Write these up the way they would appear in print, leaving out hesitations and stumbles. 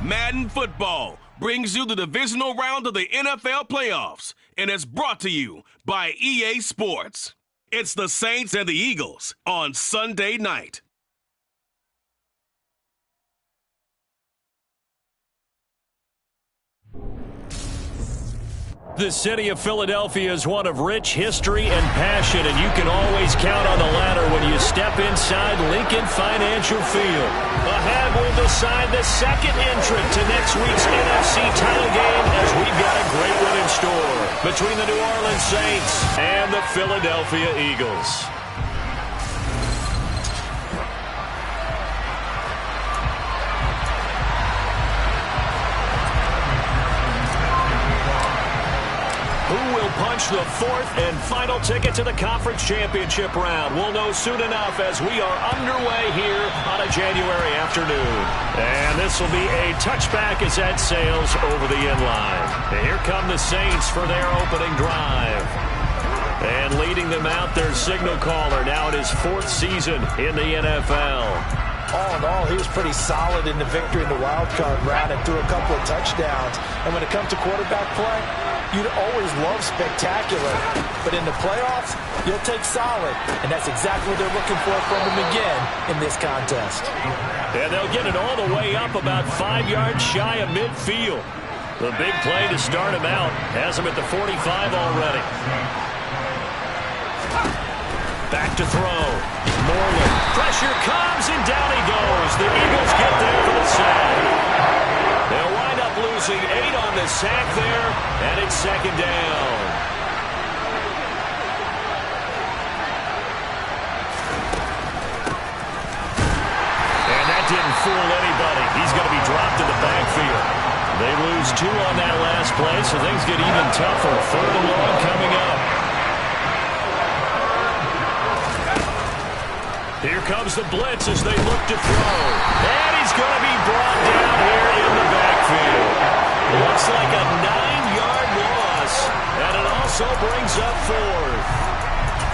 Madden Football brings you the divisional round of the NFL playoffs and is brought to you by EA Sports. It's the Saints and the Eagles on Sunday night. The city of Philadelphia is one of rich history and passion, and you can always count on the ladder when you step inside Lincoln Financial Field. Ahead will decide the second entrant to next week's NFC title game, as we've got a great one in store between the New Orleans Saints and the Philadelphia Eagles. Punch the fourth and final ticket to the conference championship round. We'll know soon enough as we are underway here on a January afternoon. And this will be a touchback as that sails over the end line. And here come the Saints for their opening drive. And leading them out, their signal caller now in his fourth season in the NFL. All in all, he was pretty solid in the victory in the wild card round and threw a couple of touchdowns. And when it comes to quarterback play, you'd always love spectacular. But in the playoffs, you'll take solid. And that's exactly what they're looking for from him again in this contest. And they'll get it all the way up about 5 yards shy of midfield. The big play to start him out has him at the 45 already. Back to throw. Moreland. Pressure comes, and down he goes. The Eagles get there for the sack. They'll wind up losing 8 on the sack there, and it's second down. And that didn't fool anybody. He's going to be dropped in the backfield. They lose 2 on that last play, so things get even tougher. Third and long coming up. Here comes the blitz as they look to throw. And he's going to be brought down here in the backfield. Looks like a 9-yard loss. And it also brings up fourth.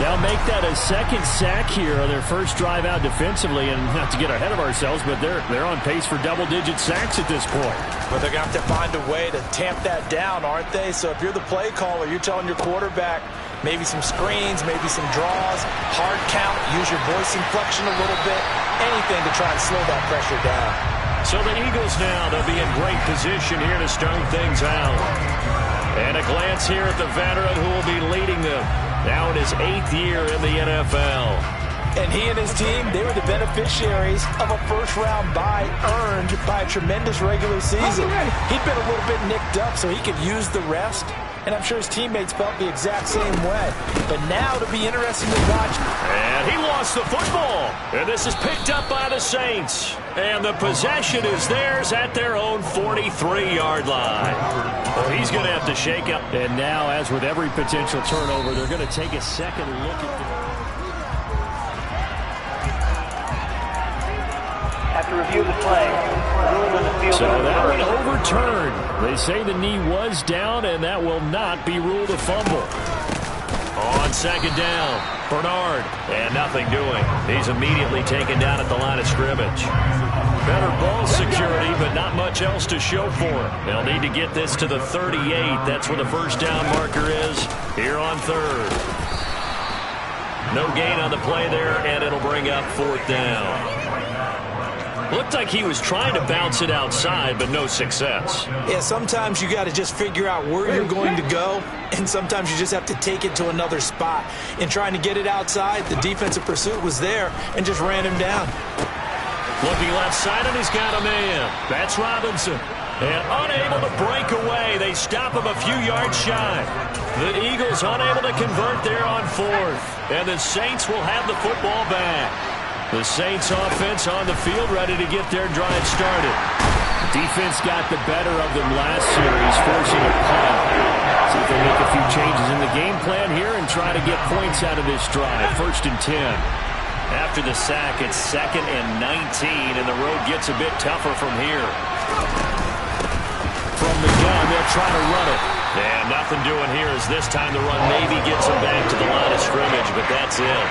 They'll make that a second sack here on their first drive out defensively. And not to get ahead of ourselves, but they're on pace for double-digit sacks at this point. But they're going to have to find a way to tamp that down, aren't they? So if you're the play caller, you're telling your quarterback, maybe some screens, maybe some draws, hard count, use your voice inflection a little bit, anything to try and slow that pressure down. So the Eagles now, they'll be in great position here to start things out. And a glance here at the veteran who will be leading them now in his 8th year in the NFL. And he and his team, they were the beneficiaries of a first-round bye earned by a tremendous regular season. He'd been a little bit nicked up, so he could use the rest. And I'm sure his teammates felt the exact same way. But now it'll be interesting to watch. And he lost the football. And this is picked up by the Saints. And the possession is theirs at their own 43-yard line. Well, he's going to have to shake up. And now, as with every potential turnover, they're going to take a second look at the... After review of the play, so that one overturned. They say the knee was down, and that will not be ruled a fumble. On second down, Bernard, and nothing doing. He's immediately taken down at the line of scrimmage. Better ball security, but not much else to show for him. They'll need to get this to the 38. That's where the first down marker is here on third. No gain on the play there, and it'll bring up fourth down. Looked like he was trying to bounce it outside, but no success. Yeah, sometimes you got to just figure out where you're going to go, and sometimes you just have to take it to another spot. In trying to get it outside, the defensive pursuit was there and just ran him down. Looking left side, and he's got a man. That's Robinson. And unable to break away. They stop him a few yards shy. The Eagles unable to convert there on fourth. And the Saints will have the football back. The Saints offense on the field ready to get their drive started. Defense got the better of them last series, forcing a punt. See if they make a few changes in the game plan here and try to get points out of this drive. First and 10. After the sack, it's second and 19, and the road gets a bit tougher from here. From the gun, they'll try to run it. And nothing doing here as this time the run maybe gets them back to the line of scrimmage, but that's it.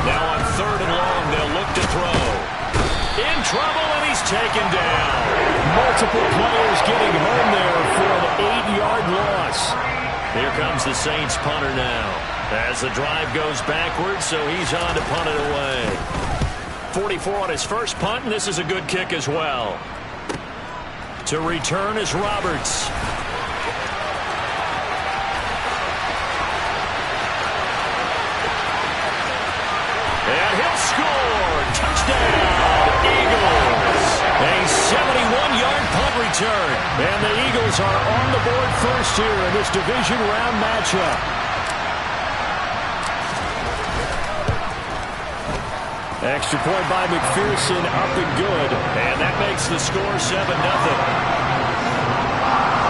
Now on third and long, they'll look trouble, and he's taken down. Multiple players getting home there for an 8-yard loss. Here comes the Saints punter now. As the drive goes backwards, so he's on to punt it away. 44 on his first punt, and this is a good kick as well. To return is Roberts. And he'll score. Touchdown, Eagles. A 71-yard punt return. And the Eagles are on the board first here in this division round matchup. Extra point by McPherson, up and good. And that makes the score 7-0.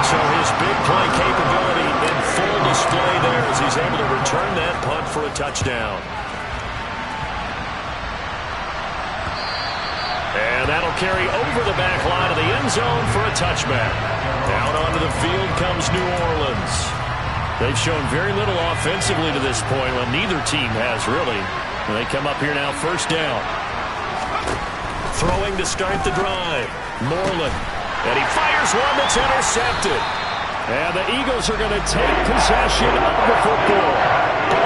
So his big play capability in full display there as he's able to return that punt for a touchdown. And that'll carry over the back line of the end zone for a touchback. Down onto the field comes New Orleans. They've shown very little offensively to this point. Well, neither team has really. And they come up here now, first down. Throwing to start the drive. Moreland. And he fires one that's intercepted. And the Eagles are going to take possession of the football.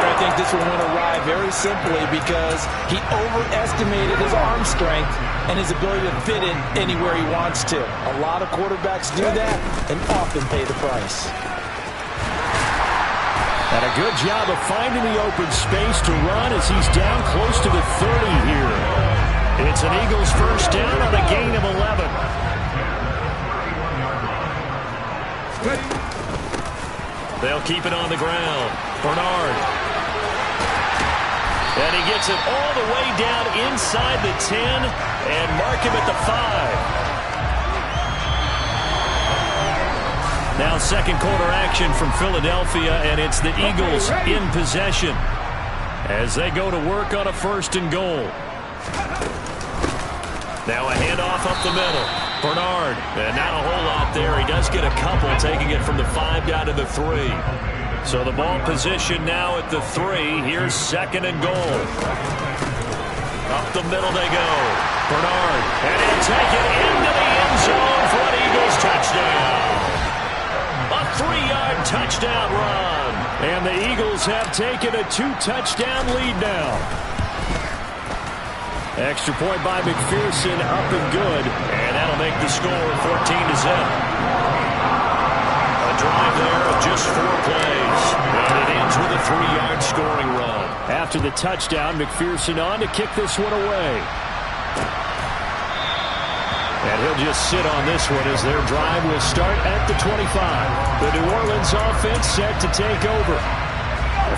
I think this will win awry very simply because he overestimated his arm strength and his ability to fit in anywhere he wants to. A lot of quarterbacks do that and often pay the price. And a good job of finding the open space to run as he's down close to the 30 here. It's an Eagles first down on a gain of 11. They'll keep it on the ground. Bernard. And he gets it all the way down inside the 10 and mark him at the 5. Now second quarter action from Philadelphia, and it's the Eagles in possession as they go to work on a first and goal. Now a handoff up the middle. Bernard, and not a whole lot there. He does get a couple, taking it from the 5 down to the 3. So the ball position now at the 3. Here's second and goal. Up the middle they go. Bernard, and he'll take it into the end zone for an Eagles touchdown. A 3-yard touchdown run. And the Eagles have taken a 2-touchdown lead now. Extra point by McPherson, up and good. And that'll make the score 14-0. A drive there of just 4 plays. And it ends with a 3-yard scoring run. After the touchdown, McPherson on to kick this one away. And he'll just sit on this one as their drive will start at the 25. The New Orleans offense set to take over.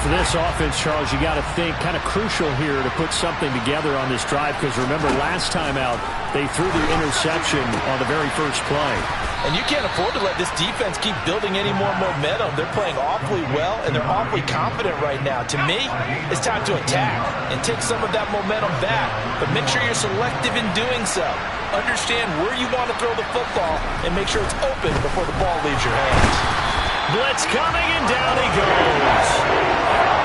For this offense, Charles, you got to think kind of crucial here to put something together on this drive because remember last time out they threw the interception on the very first play. And you can't afford to let this defense keep building any more momentum. They're playing awfully well and they're awfully confident right now. To me, it's time to attack and take some of that momentum back, but make sure you're selective in doing so. Understand where you want to throw the football and make sure it's open before the ball leaves your hands. Blitz coming and down he goes.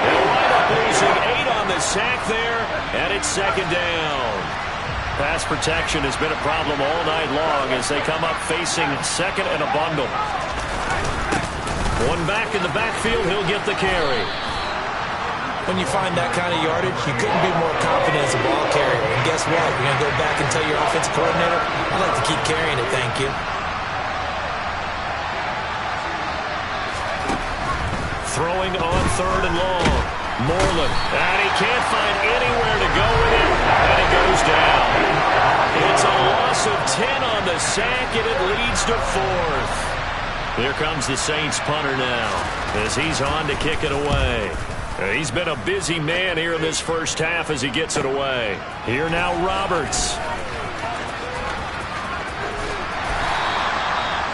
They'll wind up losing 8 on the sack there, and it's second down. Pass protection has been a problem all night long as they come up facing second and a bundle. One back in the backfield, he'll get the carry. When you find that kind of yardage, you couldn't be more confident as a ball carrier. And guess what? You're going to go back and tell your offensive coordinator, I'd like to keep carrying it, thank you. Throwing on third and long. Moreland. And he can't find anywhere to go with it. And it goes down. It's a loss of 10 on the sack, and it leads to 4th. Here comes the Saints punter now as he's on to kick it away. He's been a busy man here in this first half as he gets it away. Here now Roberts.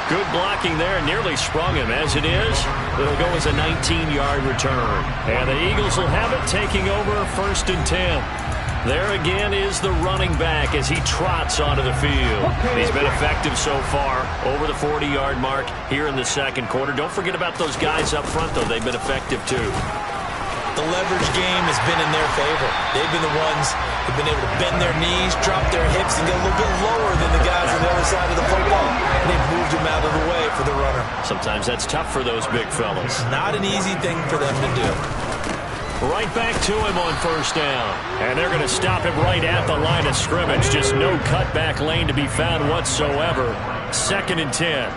Good blocking there, nearly sprung him. As it is, it'll go as a 19-yard return. And the Eagles will have it taking over first and 10. There again is the running back as he trots onto the field. He's been effective so far, over the 40-yard mark here in the second quarter. Don't forget about those guys up front, though. They've been effective, too. The leverage game has been in their favor. They've been the ones who've been able to bend their knees, drop their hips, and get a little bit lower than the guys on the other side of the football. And they've moved them out of the way for the runner. Sometimes that's tough for those big fellas. Not an easy thing for them to do. Right back to him on first down. And they're going to stop him right at the line of scrimmage. Just no cutback lane to be found whatsoever. 2nd and 10.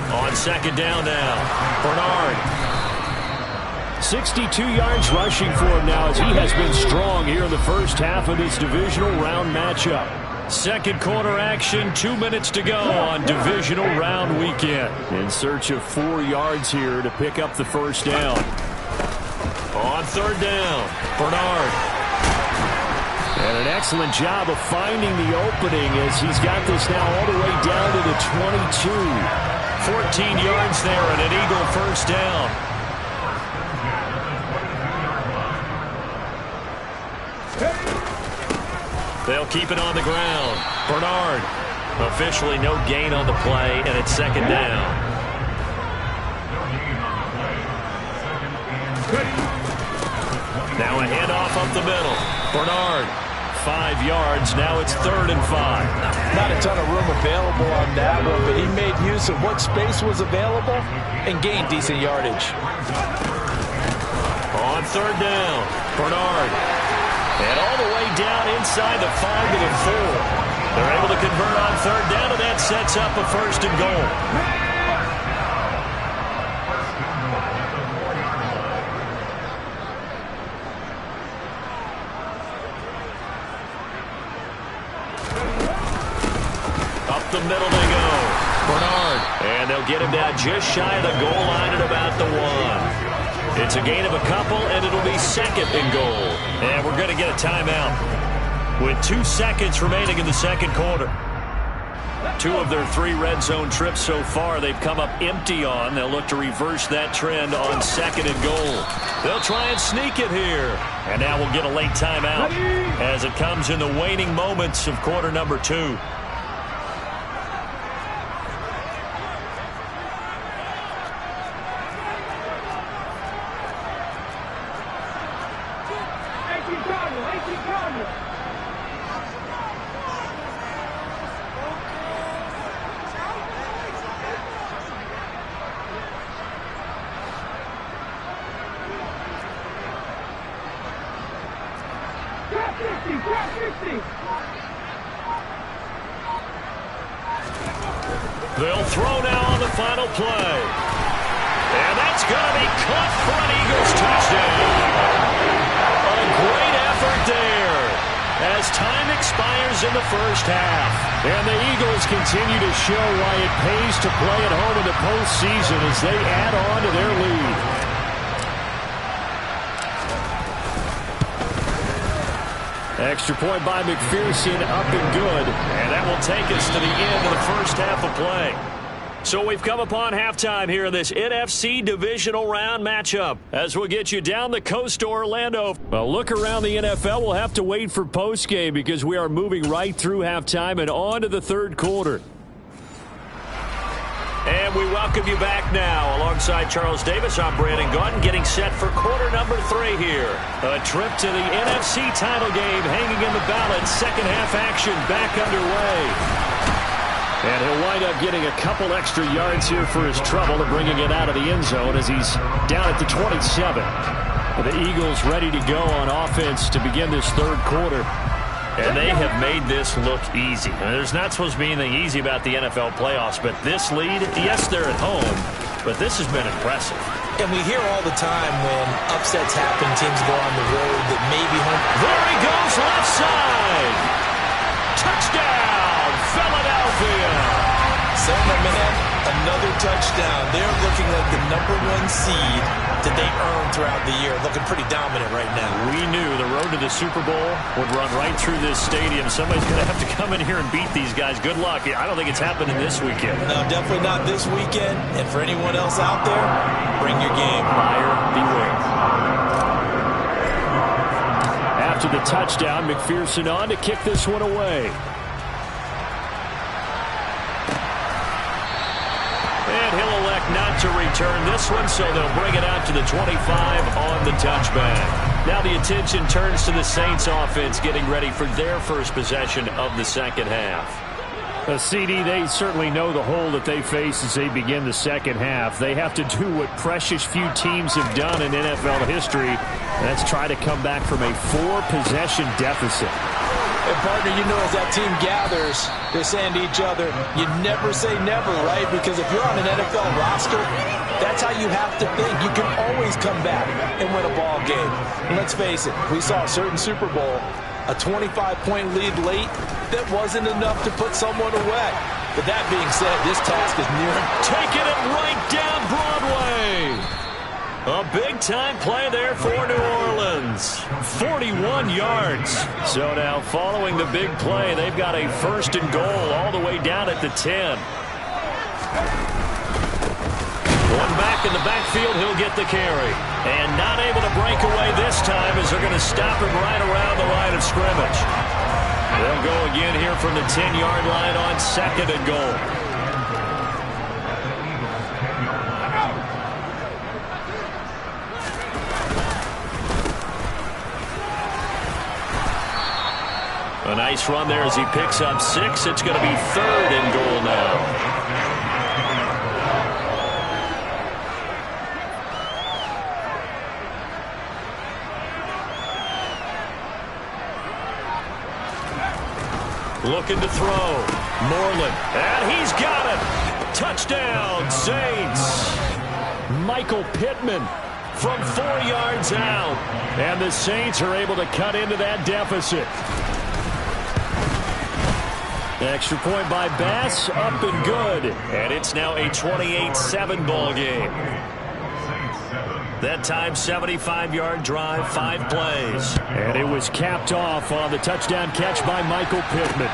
On 2nd down now, Bernard. 62 yards rushing for him now as he has been strong here in the first half of this divisional round matchup. 2nd quarter action, 2 minutes to go on divisional round weekend. In search of 4 yards here to pick up the first down. On 3rd down, Bernard. And an excellent job of finding the opening as he's got this now all the way down to the 22. 14 yards there and an Eagle first down. They'll keep it on the ground. Bernard. Officially no gain on the play, and it's 2nd down. Now a handoff up the middle. Bernard. 5 yards. Now it's 3rd and 5. Not a ton of room available on that one, but he made use of what space was available and gained decent yardage. On 3rd down, Bernard. And all the way down inside the 5 to the 4. They're able to convert on 3rd down, and that sets up a 1st and goal. Up the middle they go. Bernard. And they'll get him down just shy of the goal line at about the 1. It's a gain of a couple, and it'll be 2nd and goal. And we're going to get a timeout with 2 seconds remaining in the 2nd quarter. 2 of their 3 red zone trips so far they've come up empty on. They'll look to reverse that trend on 2nd and goal. They'll try and sneak it here. And now we'll get a late timeout as it comes in the waning moments of quarter number 2. They'll throw now on the final play. And that's going to be caught for an Eagles touchdown. A great effort there as time expires in the first half. And the Eagles continue to show why it pays to play at home in the postseason as they add on to their lead. Extra point by McPherson, up and good. And that will take us to the end of the first half of play. So we've come upon halftime here in this NFC divisional round matchup as we'll get you down the coast to Orlando. A look around the NFL. We'll have to wait for postgame because we are moving right through halftime and on to the 3rd quarter. And we welcome you back now. Alongside Charles Davis, I'm Brandon Gaudin, getting set for quarter number 3 here. A trip to the NFC title game hanging in the balance. 2nd half action back underway. And he'll wind up getting a couple extra yards here for his trouble and bringing it out of the end zone as he's down at the 27. The Eagles ready to go on offense to begin this 3rd quarter. And they have made this look easy. And there's not supposed to be anything easy about the NFL playoffs, but this lead, yes, they're at home, but this has been impressive. And we hear all the time when upsets happen, teams go on the road that may be home. There he goes, left side. Touchdown, Philadelphia. San Francisco, another touchdown. They're looking like the #1 seed that they earned throughout the year. Looking pretty dominant right now. We knew the road to the Super Bowl would run right through this stadium. Somebody's going to have to come in here and beat these guys. Good luck. I don't think it's happening this weekend. No, definitely not this weekend. And for anyone else out there, bring your game. Buyer beware. After the touchdown, McPherson on to kick this one away. And he'll elect not to return this one, so they'll bring it out to the 25 on the touchback. Now the attention turns to the Saints offense getting ready for their first possession of the second half. CD, they certainly know the hole that they face as they begin the second half. They have to do what precious few teams have done in NFL history. That's try to come back from a 4-possession deficit. And partner, you know, as that team gathers, they're saying to each other, you never say never, right? Because if you're on an NFL roster, that's how you have to think. You can always come back and win a ball game. And let's face it, we saw a certain Super Bowl, a 25-point lead late, that wasn't enough to put someone away. But that being said, this task is near. Taking it right down Broadway. A big-time play there for New Orleans. 41 yards. So now following the big play, they've got a 1st and goal all the way down at the 10. One back in the backfield, he'll get the carry. And not able to break away this time as they're going to stop him right around the line of scrimmage. They'll go again here from the 10-yard line on 2nd and goal. A nice run there as he picks up 6. It's going to be 3rd and goal now. Looking to throw. Moreland. And he's got it. Touchdown, Saints. Michael Pittman from 4 yards out. And the Saints are able to cut into that deficit. Extra point by Bass. Up and good. And it's now a 28-7 ball game. That time, 75-yard drive, 5 plays. And it was capped off on the touchdown catch by Michael Pittman.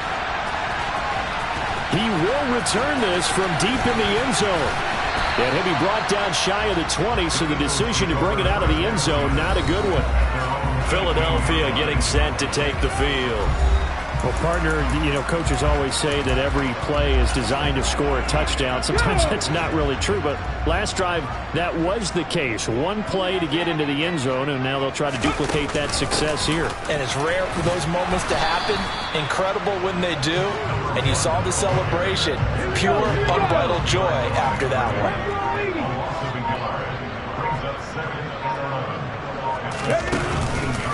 He will return this from deep in the end zone. And he'll be brought down shy of the 20, so the decision to bring it out of the end zone, not a good one. Philadelphia getting set to take the field. Well, partner, you know, coaches always say that every play is designed to score a touchdown. Sometimes that's not really true, but last drive, that was the case. One play to get into the end zone, and now they'll try to duplicate that success here. And it's rare for those moments to happen. Incredible when they do. And you saw the celebration. Pure, unbridled joy after that one.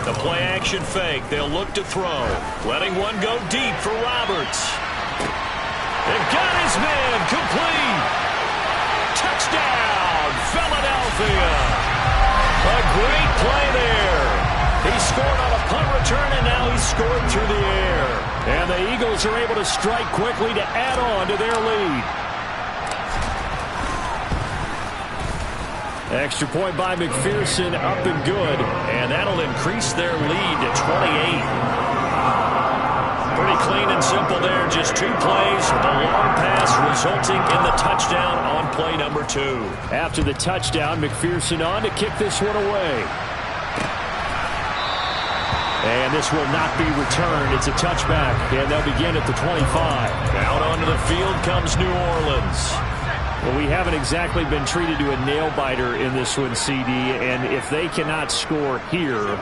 The play-action fake. They'll look to throw. Letting one go deep for Roberts. They've got his man complete. Touchdown, Philadelphia. A great play there. He scored on a punt return, and now he's scored through the air. And the Eagles are able to strike quickly to add on to their lead. Extra point by McPherson, up and good. And that'll increase their lead to 28. Pretty clean and simple there. Just 2 plays. The long pass resulting in the touchdown on play number 2. After the touchdown, McPherson on to kick this one away. And this will not be returned. It's a touchback, and they'll begin at the 25. Out onto the field comes New Orleans. Well, we haven't exactly been treated to a nail-biter in this one, CD, and if they cannot score here,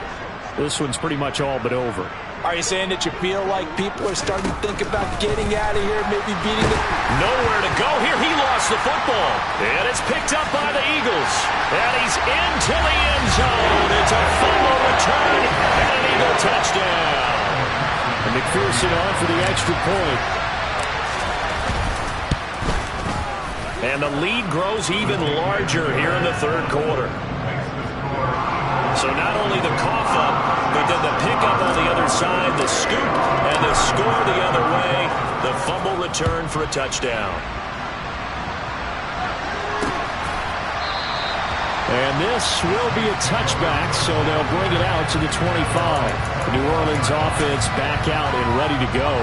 this one's pretty much all but over. Are you saying that you feel like people are starting to think about getting out of here, maybe beating it? Nowhere to go here. He lost the football. And it's picked up by the Eagles. And he's into the end zone. It's a fumble return and an Eagle touchdown. And McPherson on for the extra point. And the lead grows even larger here in the third quarter. So not only the cough up, but then the pickup on the other side, the scoop, and the score the other way. The fumble return for a touchdown. And this will be a touchback, so they'll bring it out to the 25. The New Orleans offense back out and ready to go.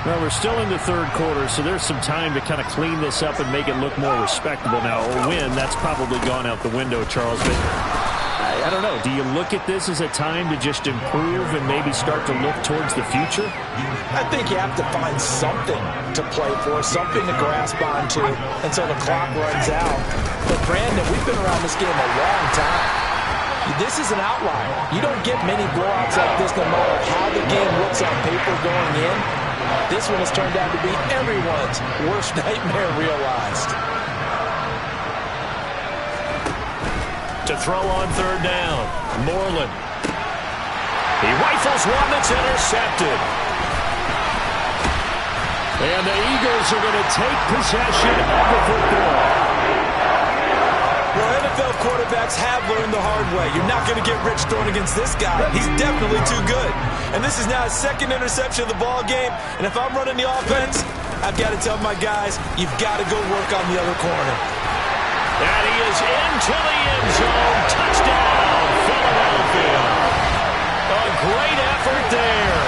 Now, we're still in the third quarter, so there's some time to kind of clean this up and make it look more respectable. Now, a win, that's probably gone out the window, Charles, but I don't know. Do you look at this as a time to just improve and maybe start to look towards the future? I think you have to find something to play for, something to grasp onto until the clock runs out. But, Brandon, we've been around this game a long time. This is an outlier. You don't get many blowouts like this no matter how the game looks on paper going in. This one has turned out to be everyone's worst nightmare realized. To throw on third down, Moreland. He rifles one that's intercepted. And the Eagles are going to take possession of the football. Well, NFL quarterbacks have learned the hard way. You're not going to get rich throwing against this guy. He's definitely too good. And this is now his second interception of the ball game. And if I'm running the offense, I've got to tell my guys, you've got to go work on the other corner. And he is into the end zone. Touchdown, Philadelphia. A great effort there.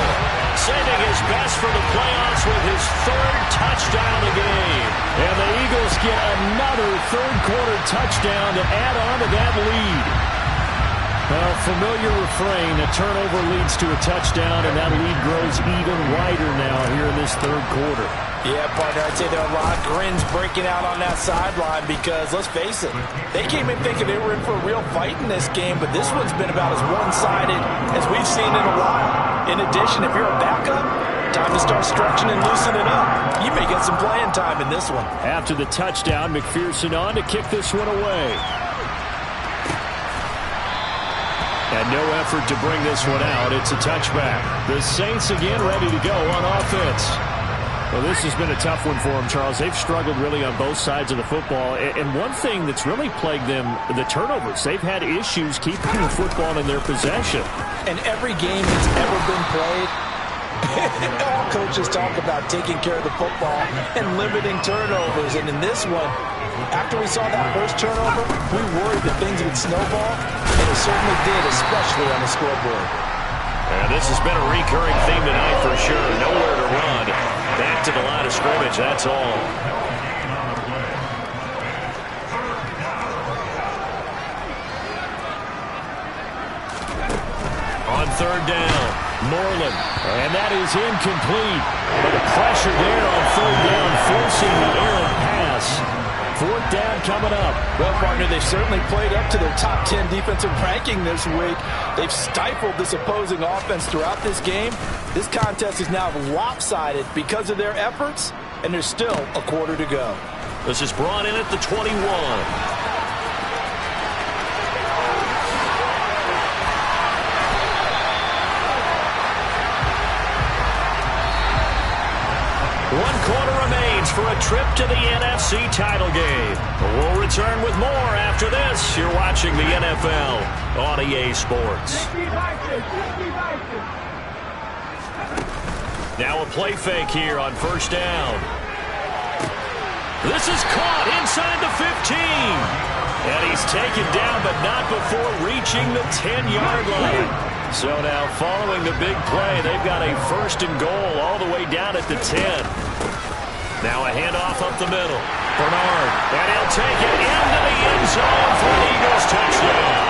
Saving his best for the playoffs with his third touchdown of the game. And the Eagles get another third-quarter touchdown to add on to that lead. Well, familiar refrain, a turnover leads to a touchdown, and that lead grows even wider now here in this third quarter. Yeah, partner, I'd say there are a lot of grins breaking out on that sideline because, let's face it, they came in thinking they were in for a real fight in this game, but this one's been about as one-sided as we've seen in a while. In addition, if you're a backup, time to start stretching and loosening up. You may get some playing time in this one. After the touchdown, McPherson on to kick this one away. And no effort to bring this one out. It's a touchback. The Saints again ready to go on offense. Well, this has been a tough one for them, Charles. They've struggled really on both sides of the football. And one thing that's really plagued them, the turnovers. They've had issues keeping the football in their possession. And every game that's ever been played, all coaches talk about taking care of the football and limiting turnovers. And in this one, after we saw that first turnover, we worried that things would snowball. And it certainly did, especially on the scoreboard. And this has been a recurring theme tonight for sure. Nowhere to run. Back to the line of scrimmage, that's all. On third down, Moreland. And that is incomplete. But the pressure there on third down, forcing the errant pass. Fourth down coming up. Well, partner, they've certainly played up to their top 10 defensive ranking this week. They've stifled this opposing offense throughout this game. This contest is now lopsided because of their efforts, and there's still a quarter to go. This is brought in at the 21. One quarter remains for a trip to the NFC title game. We'll return with more after this. You're watching the NFL on EA Sports. Now a play fake here on first down. This is caught inside the 15. And he's taken down, but not before reaching the 10-yard line. So now following the big play, they've got a first and goal all the way down at the 10. Now a handoff up the middle. Bernard, and he'll take it into the end zone for an Eagles touchdown.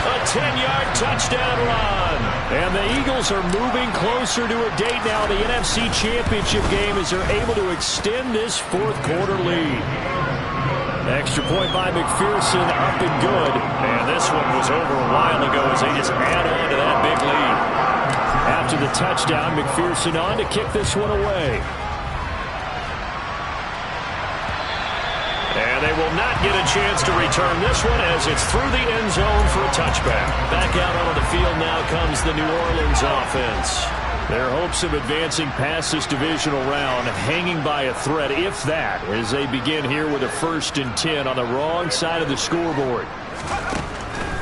A 10-yard touchdown run. And the Eagles are moving closer to a date now, the NFC Championship game, as they're able to extend this fourth quarter lead. Extra point by McPherson, up and good. And this one was over a while ago as they just add on to that big lead. After the touchdown, McPherson on to kick this one away. And they will not get a chance to return this one as it's through the end zone for a touchback. Back out onto the field now comes the New Orleans offense. Their hopes of advancing past this divisional round hanging by a thread, if that, as they begin here with a 1st and 10 on the wrong side of the scoreboard.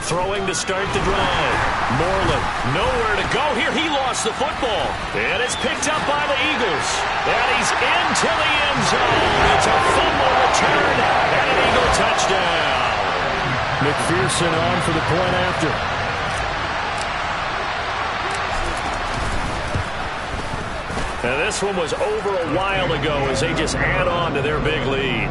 Throwing to start the drive. Moreland, nowhere to go here. He lost the football. And it's picked up by the Eagles. And he's into the end zone. It's a fumble return and an Eagle touchdown. McPherson on for the point after. Now this one was over a while ago as they just add on to their big lead.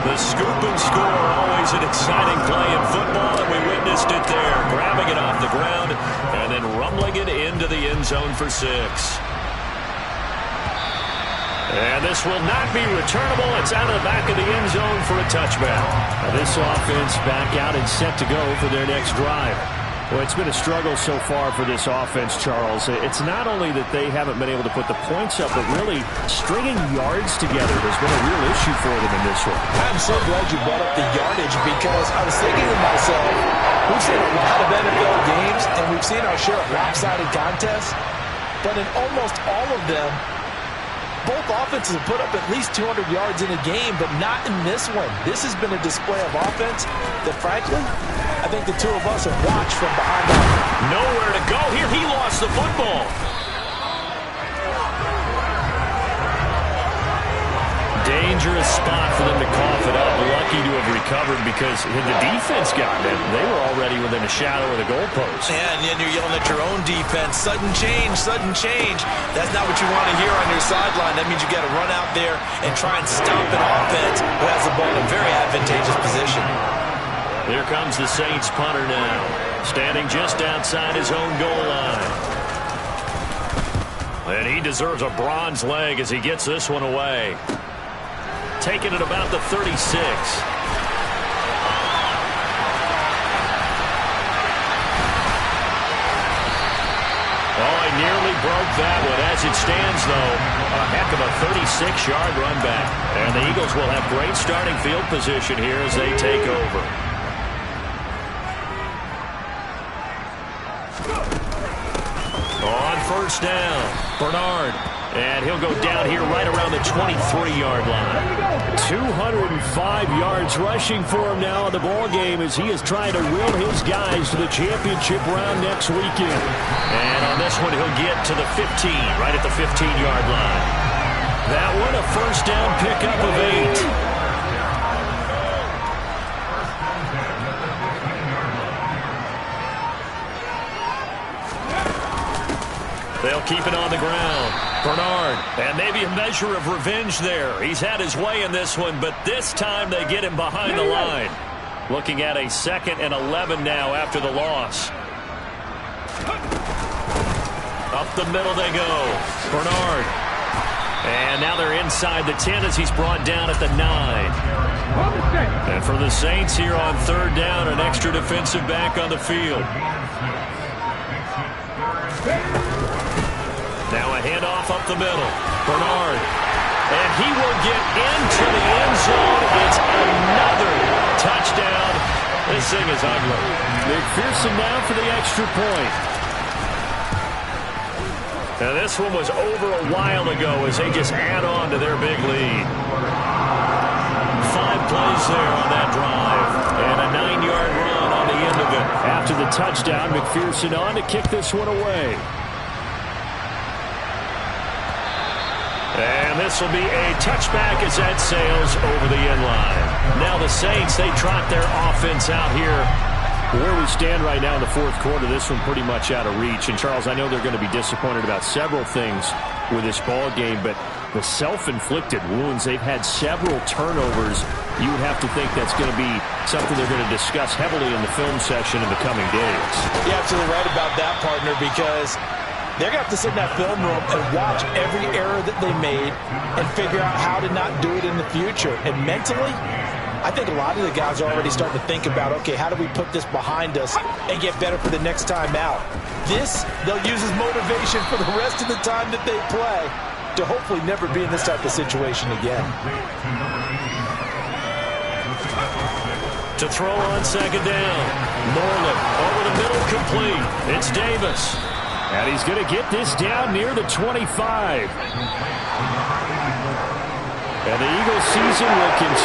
The scoop and score, always an exciting play in football, and we witnessed it there. Grabbing it off the ground and then rumbling it into the end zone for 6. And this will not be returnable. It's out of the back of the end zone for a touchback. Now this offense back out and set to go for their next drive. Well, it's been a struggle so far for this offense, Charles. It's not only that they haven't been able to put the points up, but really stringing yards together has been a real issue for them in this one. I'm so glad you brought up the yardage because I was thinking to myself, we've seen a lot of NFL games and we've seen our share of lopsided contests, but in almost all of them, both offenses have put up at least 200 yards in a game, but not in this one. This has been a display of offense that, frankly, I think the two of us have watched from behind the line. Nowhere to go here. He lost the football. Dangerous spot for them to cough it up. Lucky to have recovered because had the defense gotten it, they were already within a shadow of the goalpost. Yeah, and then you're yelling at your own defense. Sudden change, sudden change. That's not what you want to hear on your sideline. That means you got to run out there and try and stop an offense who has the ball in a very advantageous position. There comes the Saints punter now, standing just outside his own goal line. And he deserves a bronze leg as he gets this one away. Taking it about the 36. Oh, he nearly broke that one. As it stands, though, a heck of a 36-yard run back. And the Eagles will have great starting field position here as they take over. On first down, Bernard. And he'll go down here right around the 23-yard line. 205 yards rushing for him now in the ball game as he is trying to will his guys to the championship round next weekend. And on this one, he'll get to the 15, right at the 15-yard line. That one, a first down pickup of 8. They'll keep it on the ground. Bernard, and maybe a measure of revenge there. He's had his way in this one, but this time they get him behind the line. Looking at a 2nd and 11 now after the loss. Up the middle they go. Bernard. And now they're inside the 10 as he's brought down at the 9. And for the Saints here on third down, an extra defensive back on the field. Now a handoff up the middle. Bernard. And he will get into the end zone. It's another touchdown. This thing is ugly. McPherson now for the extra point. Now this one was over a while ago as they just add on to their big lead. 5 plays there on that drive. And a 9-yard run on the end of it. After the touchdown, McPherson on to kick this one away. And this will be a touchback as that sails over the end line. Now the Saints, they trot their offense out here. Where we stand right now in the fourth quarter, this one pretty much out of reach. And, Charles, I know they're going to be disappointed about several things with this ball game, but the self-inflicted wounds, they've had several turnovers. You would have to think that's going to be something they're going to discuss heavily in the film session in the coming days. You're absolutely right about that, partner, because they're going to have to sit in that film room and watch every error that they made and figure out how to not do it in the future. And mentally, I think a lot of the guys are already starting to think about, okay, how do we put this behind us and get better for the next time out? This, they'll use as motivation for the rest of the time that they play to hopefully never be in this type of situation again. To throw on second down. Moreland over the middle, complete. It's Davis. And he's going to get this down near the 25. And the Eagles season will continue.